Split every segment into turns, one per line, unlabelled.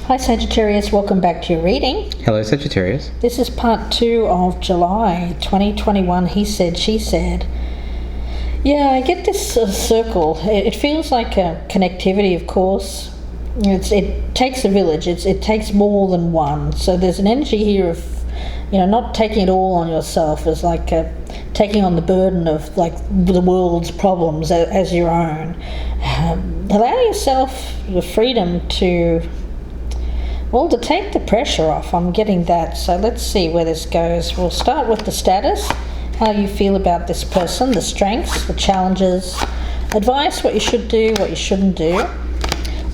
Hi Sagittarius, welcome back to your reading.
Hello Sagittarius.
This is part 2 of July 2021, he said, she said. Yeah, I get this circle. It feels like a connectivity, of course. It takes a village, it takes more than one. So there's an energy here of, not taking it all on yourself as like taking on the burden of like the world's problems as your own. Allow yourself the freedom to take the pressure off. I'm getting that. So let's see where this goes. We'll start with the status, how you feel about this person, the strengths, the challenges, advice, what you should do, what you shouldn't do.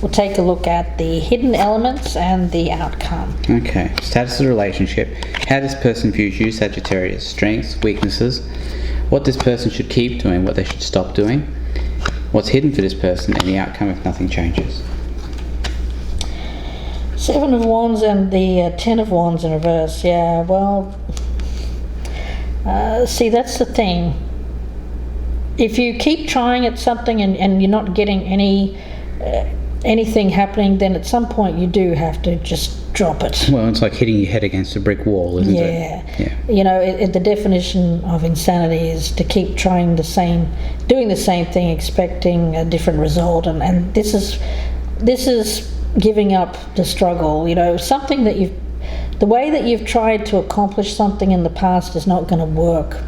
We'll take a look at the hidden elements and the outcome.
Okay, status of the relationship. How this person views you, Sagittarius. Strengths, weaknesses, what this person should keep doing, what they should stop doing, what's hidden for this person, and the outcome if nothing changes.
7 of Wands and the 10 of Wands in reverse. Yeah, well, see, that's the thing. If you keep trying at something and you're not getting anything happening, then at some point you do have to just drop it.
Well, it's like hitting your head against a brick wall, isn't it?
Yeah. The definition of insanity is to keep trying doing the same thing, expecting a different result, and this is giving up the struggle. Something that the way that you've tried to accomplish something in the past is not going to work.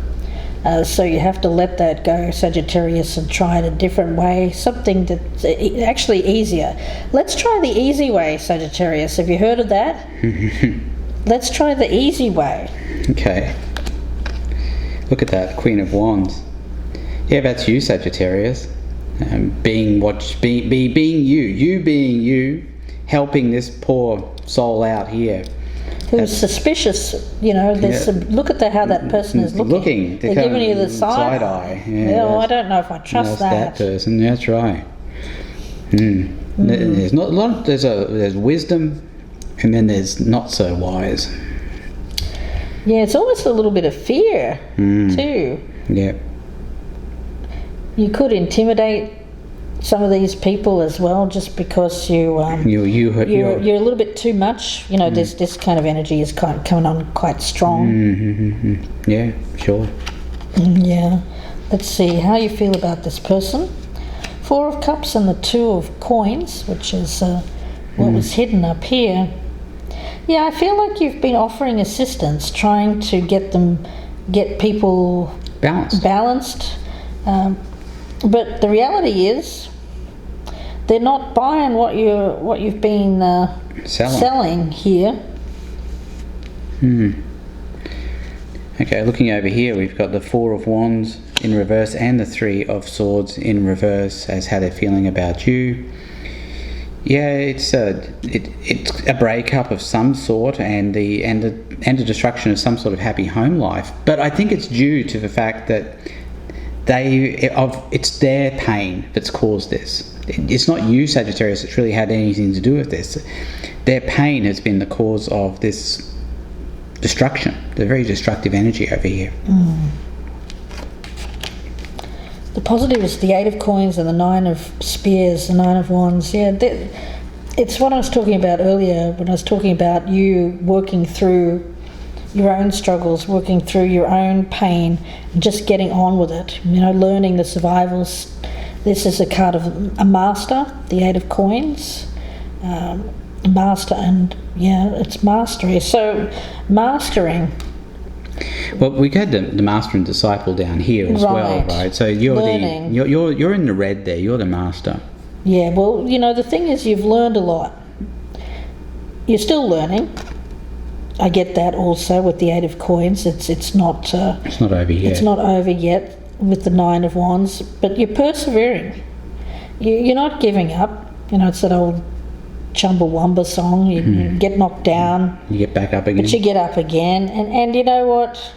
So you have to let that go, Sagittarius, and try it a different way, something that's actually easier. Let's try the easy way, Sagittarius. Have you heard of that? Let's try the easy way.
Okay. Look at that, Queen of Wands. Yeah, that's you, Sagittarius. Being you, helping this poor soul out here.
Who's suspicious, there's look at how that person is looking. They're giving you the side eye. Yeah, I don't know if I trust that
person. That's right. There's not a lot. There's wisdom, and then there's not so wise.
Yeah, it's almost a little bit of fear too.
Yeah.
You could intimidate some of these people as well, just because you're a little bit too much. This kind of energy is coming on quite strong.
Yeah, sure.
Yeah. Let's see how you feel about this person. 4 of Cups and the 2 of Coins, which is what was hidden up here. Yeah, I feel like you've been offering assistance, trying to get people balanced. But the reality is, they're not buying what you've been selling here.
Okay, looking over here, we've got the 4 of Wands in reverse and the 3 of Swords in reverse as how they're feeling about you. Yeah, it's a breakup of some sort and the destruction of some sort of happy home life. But I think it's due to the fact that it's their pain that's caused this. It's not you, Sagittarius, that's really had anything to do with this. Their pain has been the cause of this destruction, the very destructive energy over here.
The positive is the 8 of Coins and the 9 of Spears, the 9 of Wands. Yeah, it's what I was talking about earlier when I was talking about you working through your own struggles, working through your own pain, and just getting on with it. Learning the survivals. This is a card of a master, the 8 of Coins. Master, and it's mastery. So mastering.
Well, we had the master and disciple down here as well, right? So you're in the red there. You're the master.
Yeah. Well, the thing is, you've learned a lot. You're still learning. I get that also with the 8 of Coins. It's not over yet. It's not over yet with the 9 of Wands, but you're persevering. You're not giving up. It's that old Chumbawamba song. You get knocked down,
you get back up again.
But you get up again, and you know what?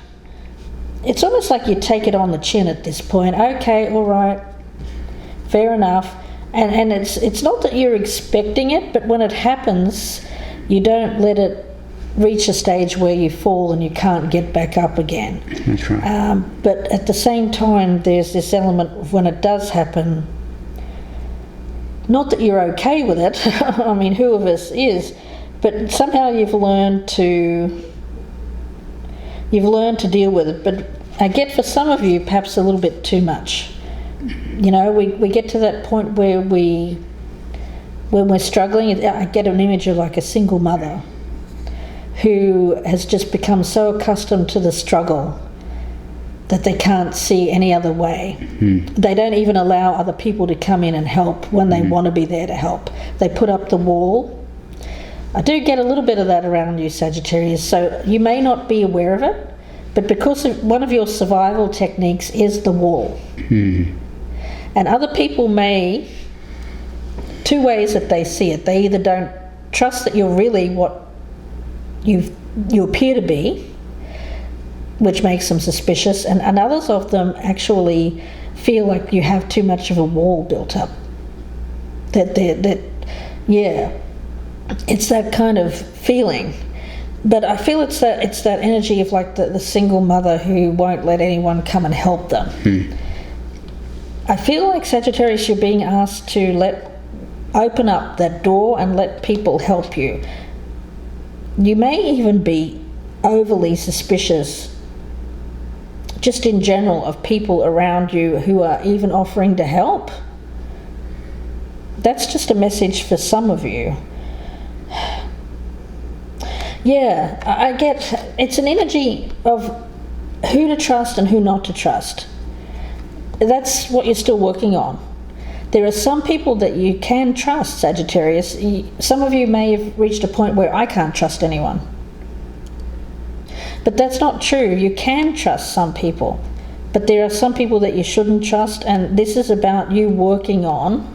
It's almost like you take it on the chin at this point. Okay, all right, fair enough. And it's not that you're expecting it, but when it happens, you don't let it reach a stage where you fall and you can't get back up again.
That's right.
But at the same time, there's this element of when it does happen, not that you're okay with it. I mean, who of us is? But somehow you've learned to deal with it. But I get for some of you perhaps a little bit too much. You know, we get to that point where when we're struggling. I get an image of like a single mother who has just become so accustomed to the struggle that they can't see any other way. They don't even allow other people to come in and help when they want to be there to help. They put up the wall. I do get a little bit of that around you, Sagittarius, so you may not be aware of it, but because one of your survival techniques is the wall. And other people may, two ways that they see it. They either don't trust that you're really what you appear to be, which makes them suspicious, and others of them actually feel like you have too much of a wall built up. It's that kind of feeling. But I feel it's that energy of like the single mother who won't let anyone come and help them. I feel like, Sagittarius, you're being asked to open up that door and let people help you. You may even be overly suspicious just in general of people around you who are even offering to help. That's just a message for some of you. Yeah, I get it's an energy of who to trust and who not to trust. That's what you're still working on. There are some people that you can trust, Sagittarius. Some of you may have reached a point where I can't trust anyone. But that's not true. You can trust some people. But there are some people that you shouldn't trust, and this is about you working on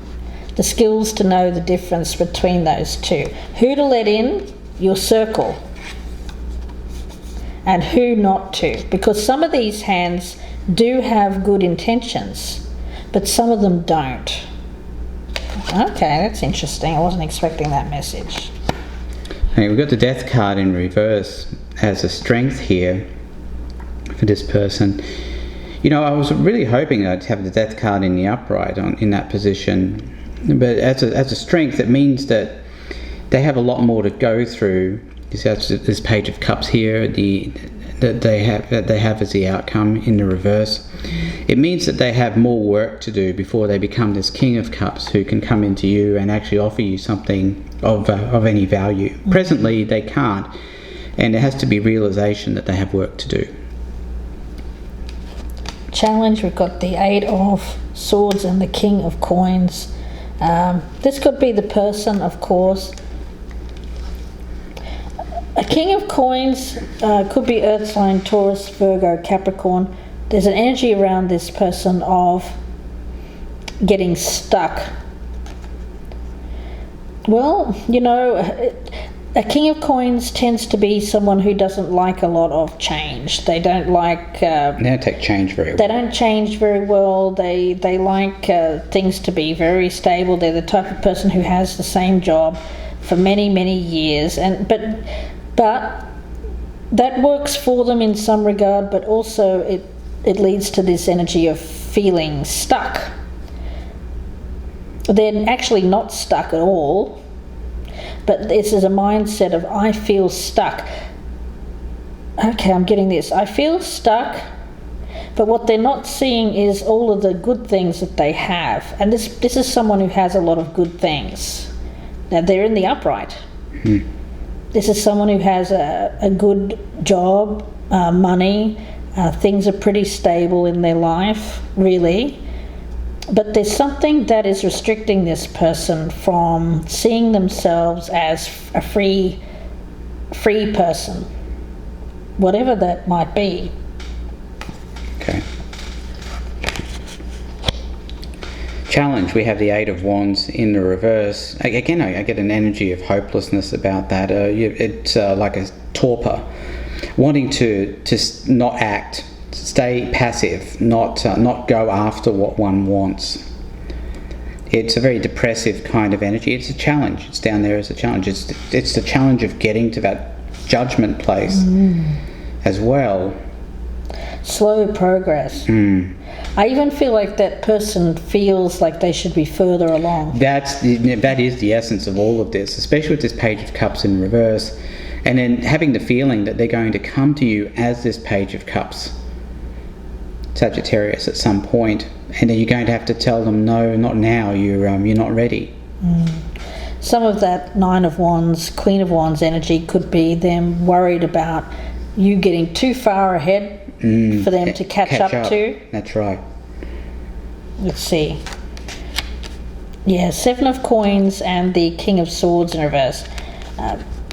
the skills to know the difference between those two. Who to let in your circle and who not to. Because some of these hands do have good intentions, but some of them don't. Okay, that's interesting. I wasn't expecting that message.
Okay, we've got the Death card in reverse as a strength here for this person. You know, I was really hoping I'd have the Death card in the upright in that position, but as a strength, it means that they have a lot more to go through. You see, that's this Page of Cups here, that they have as the outcome in the reverse. It means that they have more work to do before they become this King of Cups who can come into you and actually offer you something of any value. Presently, they can't, and it has to be realization that they have work to do.
Challenge, we've got the 8 of Swords and the King of Coins. This could be the person, of course. A King of Coins could be Earth sign, Taurus, Virgo, Capricorn. There's an energy around this person of getting stuck. Well, you know, a King of Coins tends to be someone who doesn't like a lot of change. They don't like...
they don't take change very well.
They don't change very well. They like things to be very stable. They're the type of person who has the same job for many, many years. But that works for them in some regard, but also it leads to this energy of feeling stuck. They're actually not stuck at all, but this is a mindset of, I feel stuck. Okay, I'm getting this. I feel stuck, but what they're not seeing is all of the good things that they have. And this is someone who has a lot of good things. Now, they're in the upright. This is someone who has a good job, money, things are pretty stable in their life, really. But there's something that is restricting this person from seeing themselves as a free person, whatever that might be.
Okay. Challenge, we have the 8 of Wands in the reverse. Again, I get an energy of hopelessness about that. It's like a torpor, wanting to not act, stay passive, not go after what one wants. It's a very depressive kind of energy. It's a challenge. It's down there as a challenge. It's the challenge of getting to that judgment place as well.
slow progress. I even feel like that person feels like they should be further along.
That is the essence of all of this, especially with this Page of Cups in reverse, and then having the feeling that they're going to come to you as this Page of Cups, Sagittarius, at some point, and then you're going to have to tell them, no, not now, you're not ready.
Some of that Nine of Wands, Queen of Wands energy could be them worried about you getting too far ahead for them to catch up to.
That's right.
Let's see. Yeah, Seven of Coins and the King of Swords in reverse.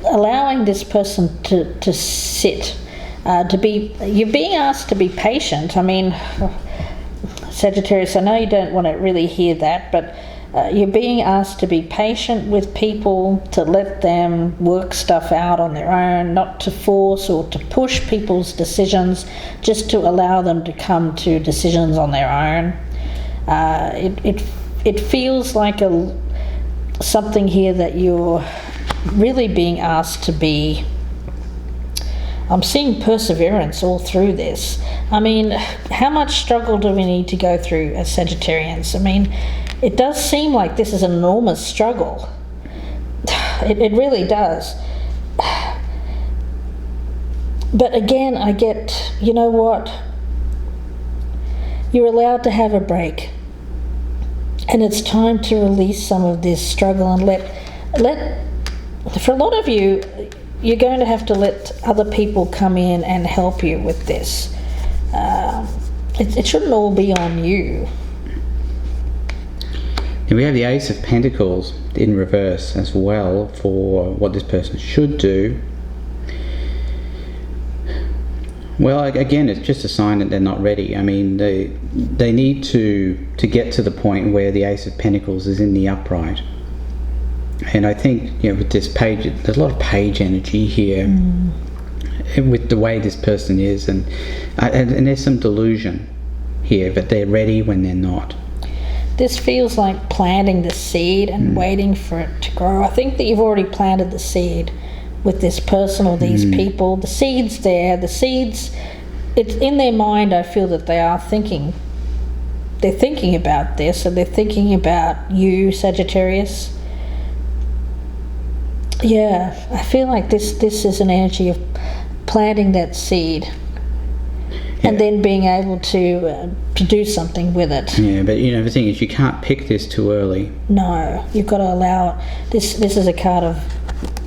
Allowing this person to sit, you're being asked to be patient. I mean, Sagittarius, I know you don't want to really hear that, but you're being asked to be patient with people, to let them work stuff out on their own, not to force or to push people's decisions, just to allow them to come to decisions on their own. It feels like something here that you're really being asked to be. I'm seeing perseverance all through this. I mean, how much struggle do we need to go through as Sagittarians? I mean, it does seem like this is an enormous struggle. It really does. But again, I get, you know what? You're allowed to have a break. And it's time to release some of this struggle and for a lot of you, you're going to have to let other people come in and help you with this. It shouldn't all be on you.
And we have the Ace of Pentacles in reverse as well for what this person should do. Well, again, it's just a sign that they're not ready. I mean, they need to get to the point where the Ace of Pentacles is in the upright. And I think, with this page, there's a lot of page energy here with the way this person is, and there's some delusion here, but they're ready when they're not.
This feels like planting the seed and waiting for it to grow. I think that you've already planted the seed with this person or these people. The seed's there. The seeds, it's in their mind. I feel that they are thinking. They're thinking about this, and they're thinking about you, Sagittarius. Yeah, I feel like this is an energy of planting that seed. And then being able to do something with it.
Yeah, but the thing is, you can't pick this too early.
No, you've got to allow it. This is a card of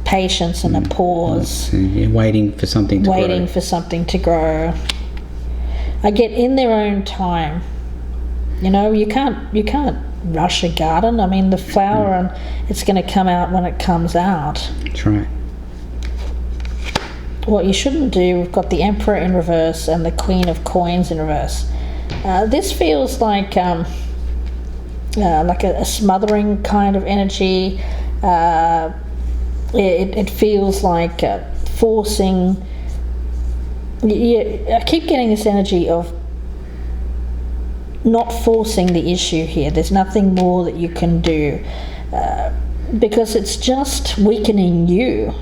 patience and a pause.
You're waiting for something to grow.
Waiting for something to grow. I get in their own time. You can't rush a garden. I mean, the flower, and it's going to come out when it comes out.
That's right.
What you shouldn't do, we've got the Emperor in reverse and the Queen of Coins in reverse. This feels like a smothering kind of energy. It feels like forcing. I keep getting this energy of not forcing the issue here. There's nothing more that you can do because it's just weakening you.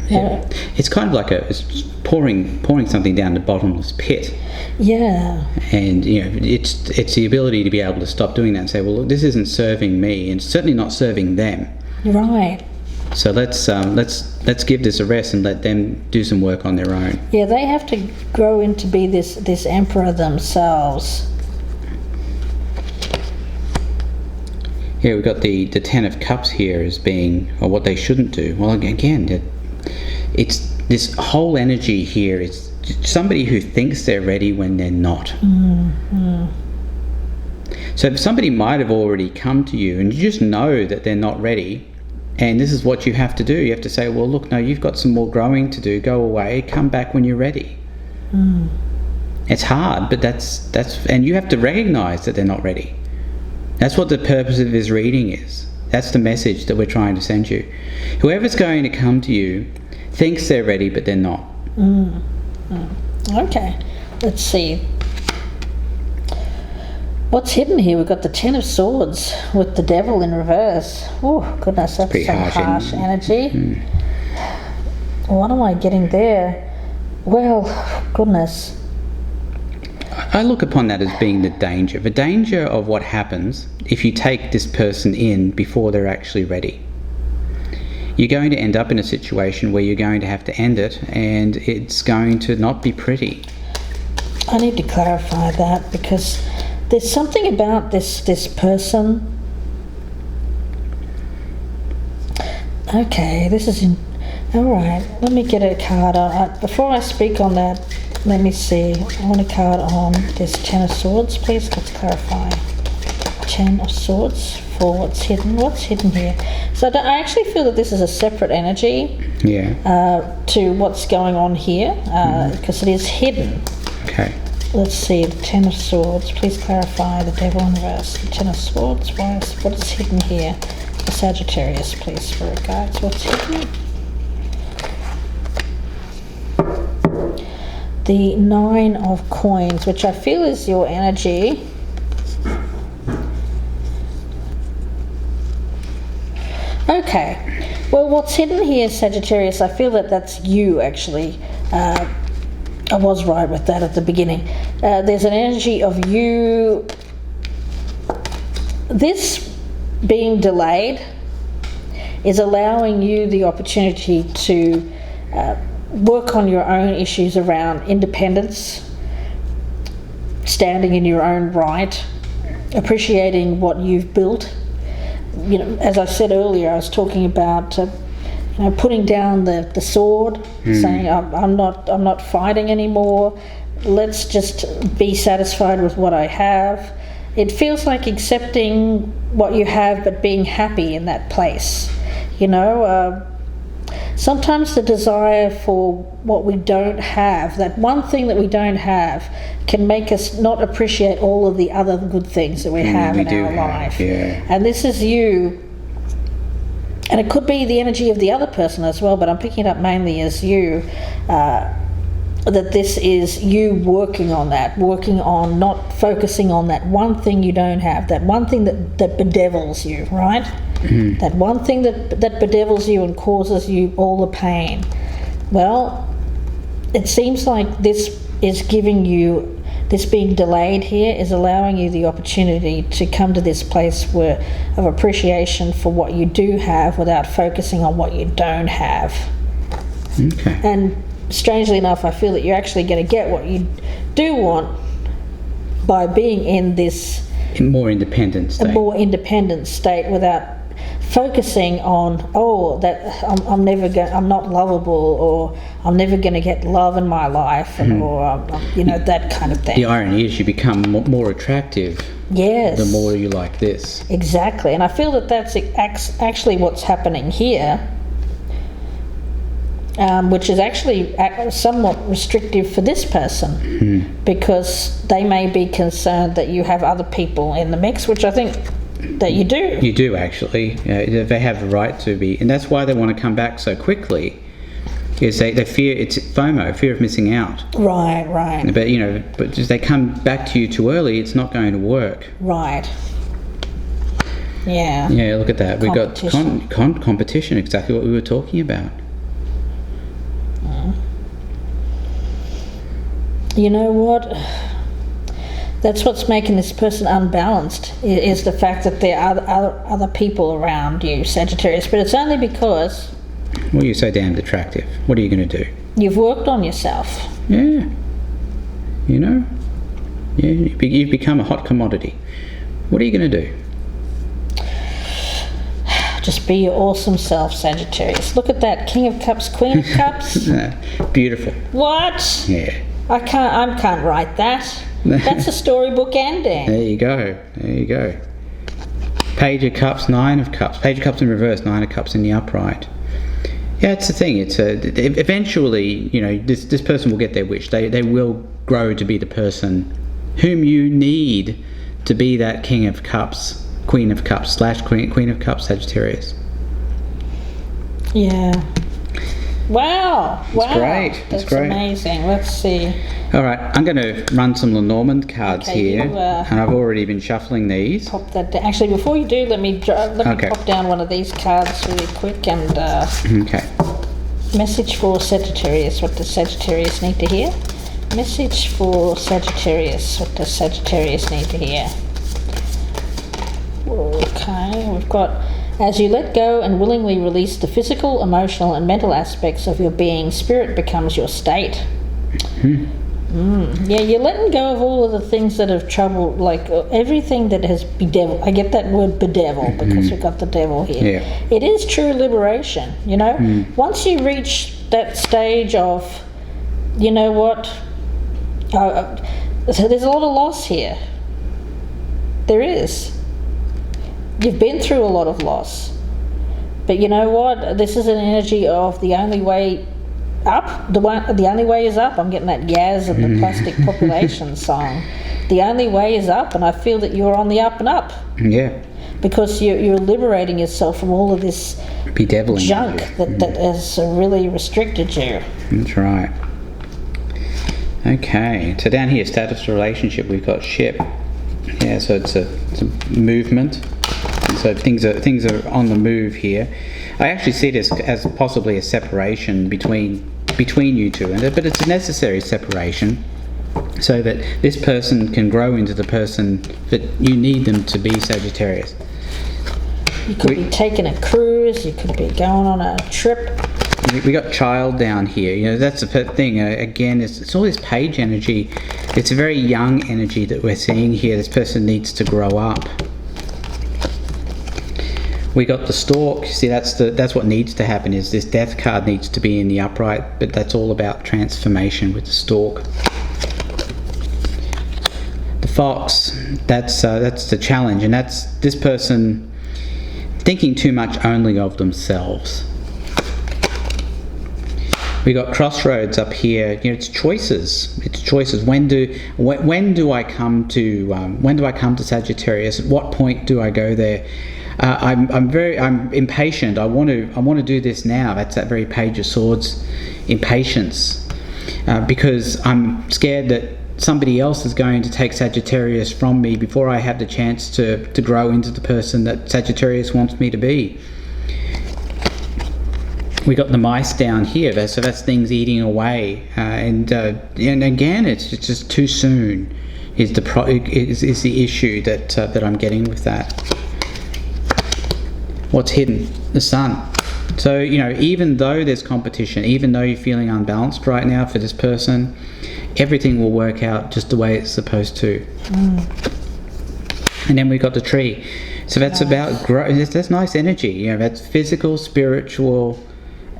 Yeah. It's kind of like it's pouring something down the bottomless pit.
Yeah.
And it's the ability to be able to stop doing that and say, well, look, this isn't serving me, and it's certainly not serving them.
Right.
So let's give this a rest and let them do some work on their own.
Yeah, they have to grow into be this emperor themselves.
Yeah, we've got the Ten of Cups here as being, or what they shouldn't do. Well, again, it's this whole energy here is somebody who thinks they're ready when they're not. So if somebody might have already come to you and you just know that they're not ready, and this is what you have to do. You have to say, well, look, no, you've got some more growing to do. Go away. Come back when you're ready. It's hard, but that's and you have to recognize that they're not ready. That's what the purpose of this reading is. That's the message that we're trying to send you. Whoever's going to come to you thinks they're ready, but they're not.
Okay, let's see. What's hidden here? We've got the Ten of Swords with the Devil in reverse. Oh, goodness, that's
pretty
some harsh energy. What am I getting there? Well, goodness.
I look upon that as being the danger of what happens if you take this person in before they're actually ready. You're going to end up in a situation where you're going to have to end it, and it's going to not be pretty.
I need to clarify that, because there's something about this person. Okay, this is in. All right, let me get a card on. Before I speak on that, let me see. I want a card on this Ten of Swords, please. Let's clarify. Ten of Swords for what's hidden. What's hidden here? So I actually feel that this is a separate energy.
Yeah.
To what's going on here, because it is hidden.
Okay.
Let's see, the Ten of Swords. Please clarify the Devil in reverse. The Ten of Swords. What is hidden here? The Sagittarius, please, for guides. What's hidden? The Nine of Coins, which I feel is your energy. Okay. Well, what's hidden here, Sagittarius, I feel that that's you, actually. I was right with that at the beginning. There's an energy of you. This being delayed is allowing you the opportunity to work on your own issues around independence, standing in your own right, appreciating what you've built. You know, as I said earlier, I was talking about putting down the sword, saying I'm not fighting anymore. Let's just be satisfied with what I have. It feels like accepting what you have, but being happy in that place. Sometimes the desire for what we don't have, that one thing that we don't have, can make us not appreciate all of the other good things that we have in our life.
Yeah.
And this is you, and it could be the energy of the other person as well, but I'm picking it up mainly as you, that this is you working on not focusing on that one thing you don't have, that one thing that bedevils you, right? Mm-hmm. That one thing that bedevils you and causes you all the pain. Well, it seems like this is giving you, this being delayed here is allowing you the opportunity to come to this place of appreciation for what you do have without focusing on what you don't have.
Okay.
And strangely enough, I feel that you're actually going to get what you do want by being in this
more independent
state without focusing on that I'm not lovable, or I'm never going to get love in my life, or that kind of thing.
The irony is you become more attractive.
Yes.
The more you like this.
Exactly, and I feel that that's actually what's happening here, which is actually somewhat restrictive for this person, because they may be concerned that you have other people in the mix, which I think that you do. You
do, actually. They have the right to be, and that's why they want to come back so quickly, is they fear, it's FOMO, fear of missing out.
Right.
But if they come back to you too early, it's not going to work.
Right. Yeah.
Yeah, look at that. We've got competition, exactly what we were talking about.
You know what? That's what's making this person unbalanced, is the fact that there are other people around you, Sagittarius. But it's only because...
Well, you're so damned attractive. What are you going to do?
You've worked on yourself.
Yeah. Yeah, you've become a hot commodity. What are you going to do?
Just be your awesome self, Sagittarius. Look at that. King of Cups, Queen of Cups.
Beautiful.
What?
Yeah.
I can't write that. That's a storybook ending.
There you go. Page of Cups, Nine of Cups. Page of Cups in reverse, Nine of Cups in the upright. Yeah, it's the thing. It's eventually, this person will get their wish. They will grow to be the person whom you need to be that King of Cups, Queen of Cups / Queen of Cups, Sagittarius.
Yeah. Wow.
That's great.
That's amazing. Let's see.
All right, I'm going to run some Lenormand cards here, and I've already been shuffling these.
Pop that down. Actually, before you do, let me pop down one of these cards really quick and...
Okay.
Message for Sagittarius. What does Sagittarius need to hear? Message for Sagittarius. What does Sagittarius need to hear? Okay, we've got, as you let go and willingly release the physical, emotional and mental aspects of your being, spirit becomes your state. Yeah, you're letting go of all of the things that have troubled, like everything that has bedeviled. I get that word bedevil because we've got the devil here.
Yeah.
It is true liberation, you know. Once you reach that stage of, you know what, so there's a lot of loss here. There is. You've been through a lot of loss. But you know what? This is an energy of the only way up. The only way is up. I'm getting that Yaz and the Plastic Population song. The only way is up, and I feel that you're on the up and up.
Yeah.
Because you're liberating yourself from all of this
Bedeviling
junk that has really restricted you.
That's right. Okay, so down here, status relationship, we've got ship. Yeah, so it's a movement. And so things are on the move here. I actually see this as possibly a separation between you two, but it's a necessary separation so that this person can grow into the person that you need them to be, Sagittarius.
You could be taking a cruise, you could be going on a trip.
We got child down here, you know, that's the thing. Again, it's all this page energy. It's a very young energy that we're seeing here. This person needs to grow up. We got the stork. See, that's what needs to happen, is this death card needs to be in the upright, but that's all about transformation with the stork. The fox, that's the challenge, and that's this person thinking too much only of themselves. We got crossroads up here. You know, it's choices. It's choices. When do I come to Sagittarius? At what point do I go there? I'm impatient. I want to do this now. That's that very Page of Swords, impatience, because I'm scared that somebody else is going to take Sagittarius from me before I have the chance to grow into the person that Sagittarius wants me to be. We got the mice down here, so that's things eating away, and again, it's just too soon. Is the issue that I'm getting with that? What's hidden? The sun. So, you know, even though there's competition, even though you're feeling unbalanced right now for this person, everything will work out just the way it's supposed to. And then we've got the tree. So that's about growth. That's nice energy. You know, that's physical, spiritual,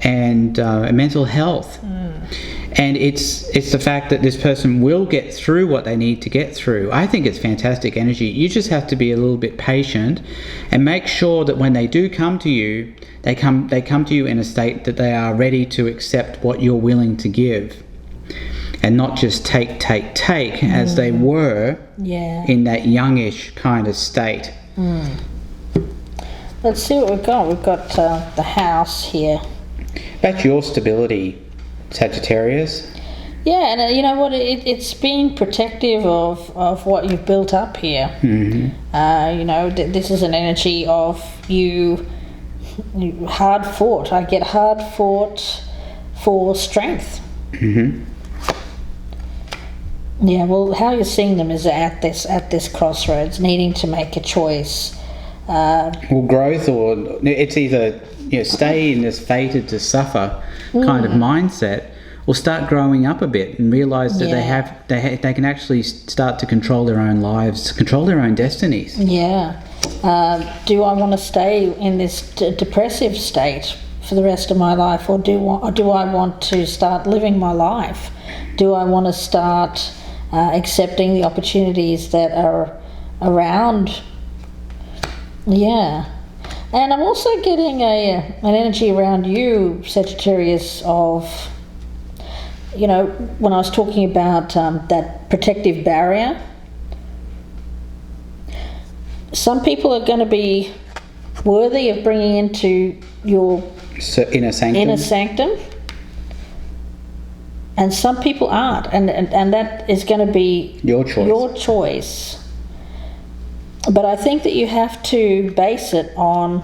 and mental health. And it's the fact that this person will get through what they need to get through. I think it's fantastic energy. You just have to be a little bit patient and make sure that when they do come to you, they come to you in a state that they are ready to accept what you're willing to give, and not just take as they were in that youngish kind of state.
Let's see what we've got. We've got the house here.
That's your stability, Sagittarius.
Yeah, and you know what? It's being protective of what you've built up here. You know, this is an energy of you hard fought. I get hard fought for strength. Yeah, well, how you're seeing them is at this crossroads, needing to make a choice.
Well, growth, or it's either, you know, stay in this fated to suffer kind of mindset, or start growing up a bit and realise that they can actually start to control their own lives, control their own destinies. Yeah.
Do I want to stay in this depressive state for the rest of my life, or do I want to start living my life? Do I want to start accepting the opportunities that are around? Yeah. And I'm also getting an energy around you, Sagittarius, of, you know, when I was talking about that protective barrier, some people are going to be worthy of bringing into your
inner
sanctum, and some people aren't, and that is going to be
your choice.
But I think that you have to base it on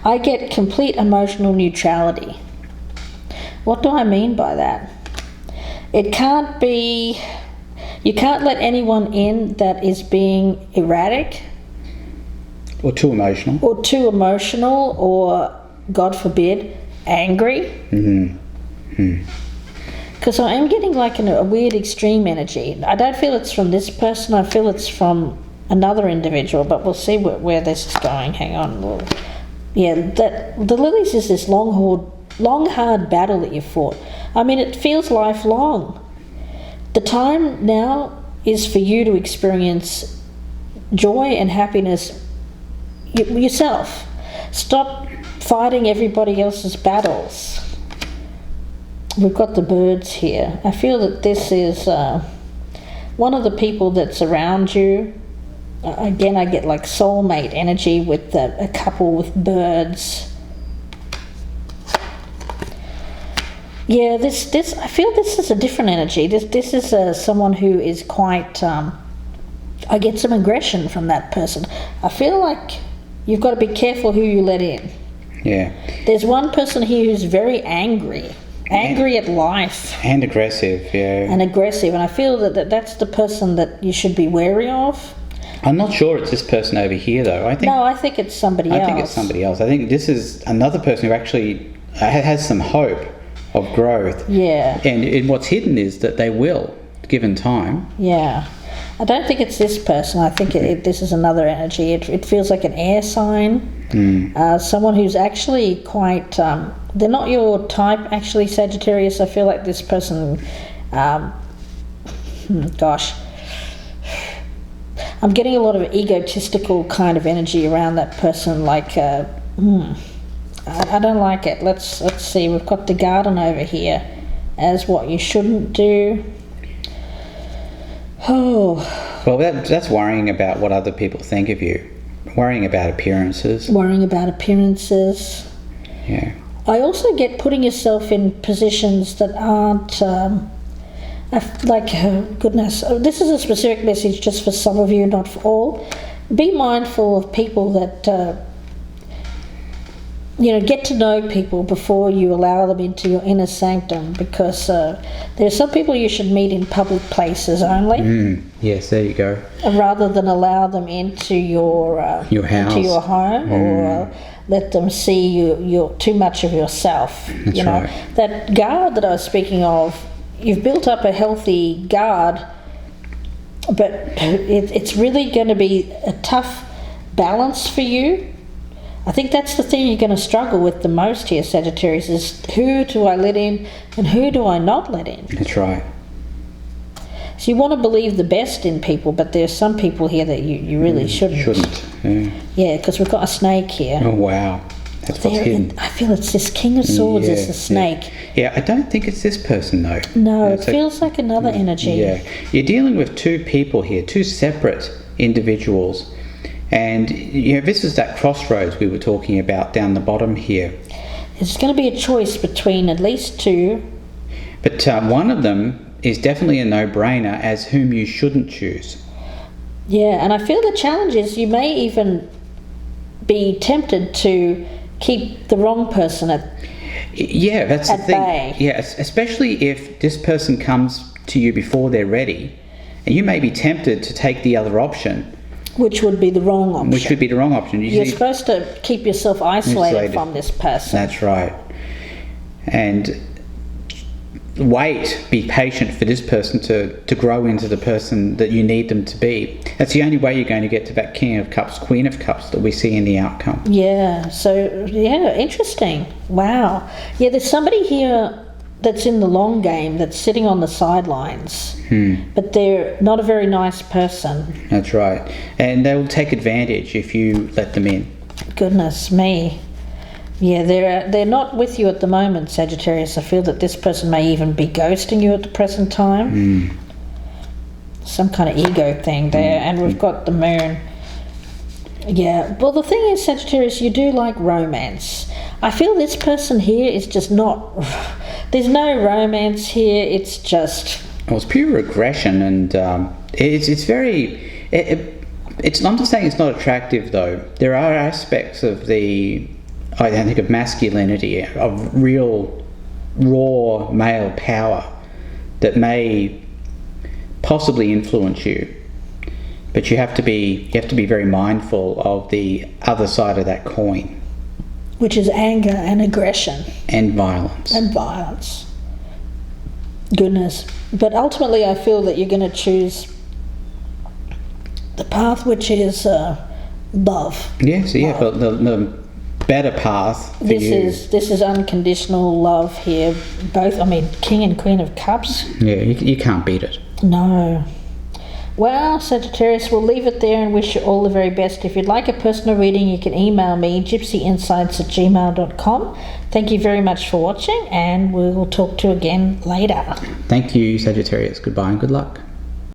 I get complete emotional neutrality. What do I mean by that? It can't be... You can't let anyone in that is being erratic.
Or too emotional.
Or, God forbid, angry. Because I am getting like a weird extreme energy. I don't feel it's from this person. I feel it's from another individual, but we'll see where this is going. Hang on. The lilies is this long, hard battle that you fought. I mean, it feels lifelong. The time now is for you to experience joy and happiness yourself. Stop fighting everybody else's battles. We've got the birds here. I feel that this is one of the people that's around you. Again, I get like soulmate energy with a couple with birds. Yeah, this I feel this is a different energy. This is someone who is quite... I get some aggression from that person. I feel like you've got to be careful who you let in.
Yeah.
There's one person here who's very angry at life.
And aggressive, yeah.
And aggressive. And I feel that's the person that you should be wary of.
I'm not sure it's this person over here, though. I
think it's somebody else.
I think it's somebody else. I think this is another person who actually has some hope of growth.
Yeah.
And what's hidden is that they will, given time.
Yeah. I don't think it's this person. I think this is another energy. It feels like an air sign. Someone who's actually quite... they're not your type, actually, Sagittarius. I feel like this person... gosh. I'm getting a lot of egotistical kind of energy around that person. Like, I don't like it. Let's see. We've got the garden over here as what you shouldn't do. Oh.
Well, that's worrying about what other people think of you. Worrying about appearances. Yeah. I
also get putting yourself in positions that aren't... goodness, this is a specific message just for some of you, not for all. Be mindful of people that, get to know people before you allow them into your inner sanctum, because there's some people you should meet in public places only.
Yes, there you go.
Rather than allow them into your
house,
into your home, or let them see you too much of yourself.
That's right.
That guard that I was speaking of. You've built up a healthy guard, but it's really going to be a tough balance for you. I think that's the thing you're going to struggle with the most here, Sagittarius, is who do I let in and who do I not let in?
That's right.
So you want to believe the best in people, but there's some people here that you really shouldn't. Yeah, because we've got a snake here.
Oh, wow. That's what's hidden.
I feel it's this King of Swords is the snake.
Yeah, I don't think it's this person, though.
No, it feels like another energy.
Yeah. You're dealing with two people here, two separate individuals. And, this is that crossroads we were talking about down the bottom here.
It's going to be a choice between at least two.
But one of them is definitely a no-brainer as whom you shouldn't choose.
Yeah, and I feel the challenge is you may even be tempted to keep the wrong person at
that's the thing.
Bay.
Yeah, especially if this person comes to you before they're ready, and you may be tempted to take the other option,
which would be the wrong option. You're supposed to keep yourself isolated from this person.
That's right. And be patient for this person to grow into the person that you need them to be. That's the only way you're going to get to that King of Cups, Queen of Cups that we see in the outcome.
Yeah, so, interesting. Wow. Yeah, there's somebody here that's in the long game that's sitting on the sidelines, but they're not a very nice person.
That's right. And they will take advantage if you let them in.
Goodness me. Yeah, they're not with you at the moment, Sagittarius. I feel that this person may even be ghosting you at the present time. Some kind of ego thing there. And we've got the moon. Yeah, well, the thing is, Sagittarius, you do like romance. I feel this person here is just not... There's no romance here. It's just...
Well, it's pure aggression, and it's very... I'm not saying it's not attractive, though. There are aspects of the I think of masculinity, of real raw male power that may possibly influence you. But you have to be very mindful of the other side of that coin.
Which is anger and aggression.
And violence.
And violence. Goodness. But ultimately I feel that you're going to choose the path which is love.
Yes, yeah, but the better path for you.
This is unconditional love here. Both, I mean, King and Queen of Cups.
Yeah, you can't beat it.
No. Well, Sagittarius, we'll leave it there and wish you all the very best. If you'd like a personal reading, you can email me, gypsyinsights@gmail.com. Thank you very much for watching, and we will talk to you again later.
Thank you, Sagittarius. Goodbye and good luck.